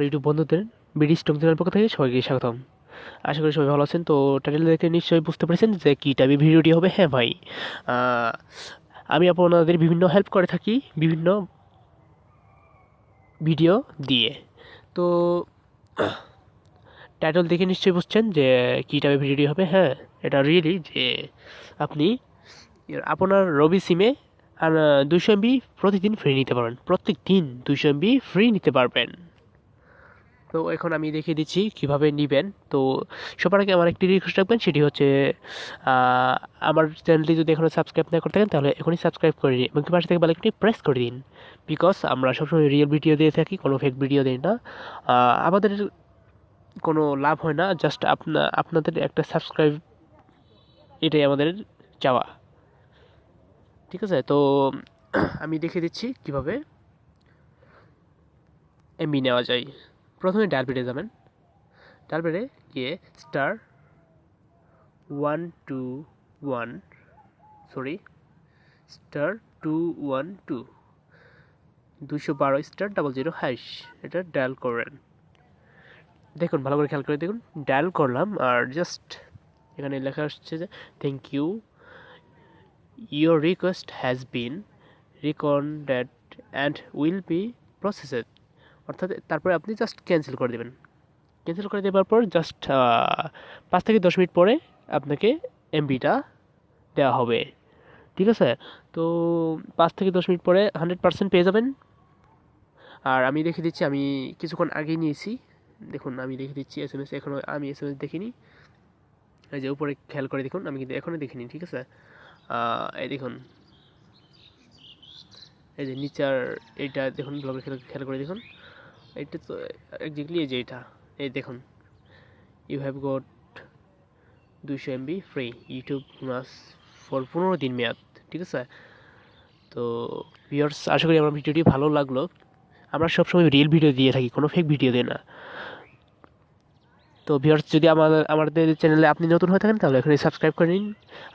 YouTube বন্ধুদের BD stock channel পক্ষ থেকে সবাইকে স্বাগতম। আশা করি সবাই ভালো আছেন। তো টাইটেল দেখে নিশ্চয়ই বুঝতে পেরেছেন যে কী টাইপের ভিডিওটি হবে। হ্যাঁ ভাই, আহ, আমি আপনাদের বিভিন্ন হেল্প করে থাকি বিভিন্ন ভিডিও দিয়ে। তো টাইটেল দেখে নিশ্চয়ই বুঝছেন যে কী টাইপের ভিডিওটি হবে। হ্যাঁ, এটা রিয়েলি যে আপনি আপনার রবি সিমে আর 200 MB প্রতিদিন ফ্রি নিতে পারবেন। প্রত্যেক দিন 200 MB ফ্রি নিতে পারবেন। তো এখন আমি দেখিয়ে দিচ্ছি কিভাবে নেবেন। তো সবার আগে আমার একটি রিকোয়েস্ট রাখবেন, সেটি হচ্ছে আহ, আমার চ্যানেলটি যদি এখনও সাবস্ক্রাইব না করে থাকেন তাহলে এখনই সাবস্ক্রাইব করে নিন এবং পাশে থেকে বেলাইকনটি প্রেস করে দিন। বিকজ আমরা সবসময় রিয়েল ভিডিও দিয়ে থাকি, কোনো ফেক ভিডিও দিই না। আমাদের কোনো লাভ হয় না, জাস্ট আপনাদের একটা সাবস্ক্রাইব, এটাই আমাদের চাওয়া। ঠিক আছে, তো আমি দেখিয়ে দিচ্ছি কিভাবে এমবি নেওয়া যায়। প্রথমে ডায়াল পেডে যাবেন। ডায়াল পেডে গিয়ে স্টার 121 সরি স্টার 212 212*00# এটা ডায়াল করেন। দেখুন, ভালো করে খেয়াল করে দেখুন, ডায়াল করলাম আর জাস্ট এখানে লেখা আসছে যে thank you, your request has been recorded and will be processed. অর্থাৎ তারপরে আপনি জাস্ট ক্যান্সেল করে দেবেন। ক্যান্সেল করে দেওয়ার পর জাস্ট 5 থেকে 10 মিনিট পরে আপনাকে এমবিটা দেওয়া হবে। ঠিক আছে, তো 5 থেকে 10 মিনিট পরে 100% পেয়ে যাবেন। আর আমি দেখে দিচ্ছি, আমি কিছুক্ষণ আগেই নিয়েছি। দেখুন, আমি দেখে দিচ্ছি SMS, এখনও আমি SMS দেখিনি। এই যে উপরে খেয়াল করে দেখুন, আমি কিন্তু এখনও দেখিনি। ঠিক আছে, এই দেখুন, এই যে নিচার এইটা দেখুন, ভালো করে খেয়াল করে দেখুন। এইটা তো একজাক্টলি এই যে এটা, এই দেখুন, you have got 200 MB free YouTube মাস ফর 15 দিন মেয়াদ। ঠিক আছে, তো ভিউয়ার্স, আশা করি আমার ভিডিওটি ভালো লাগলো। আমরা সবসময় রিয়েল ভিডিও দিয়ে থাকি, কোনো ফেক ভিডিও দিই না। তো ভিউয়ার্স, যদি আমাদের চ্যানেলে আপনি নতুন হয়ে থাকেন তাহলে এখানে সাবস্ক্রাইব করে নিন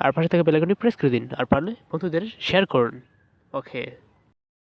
আর পাশে থেকে বেল আইকনটি প্রেস করে দিন আর পারলে বন্ধুদের শেয়ার করুন। ওকে।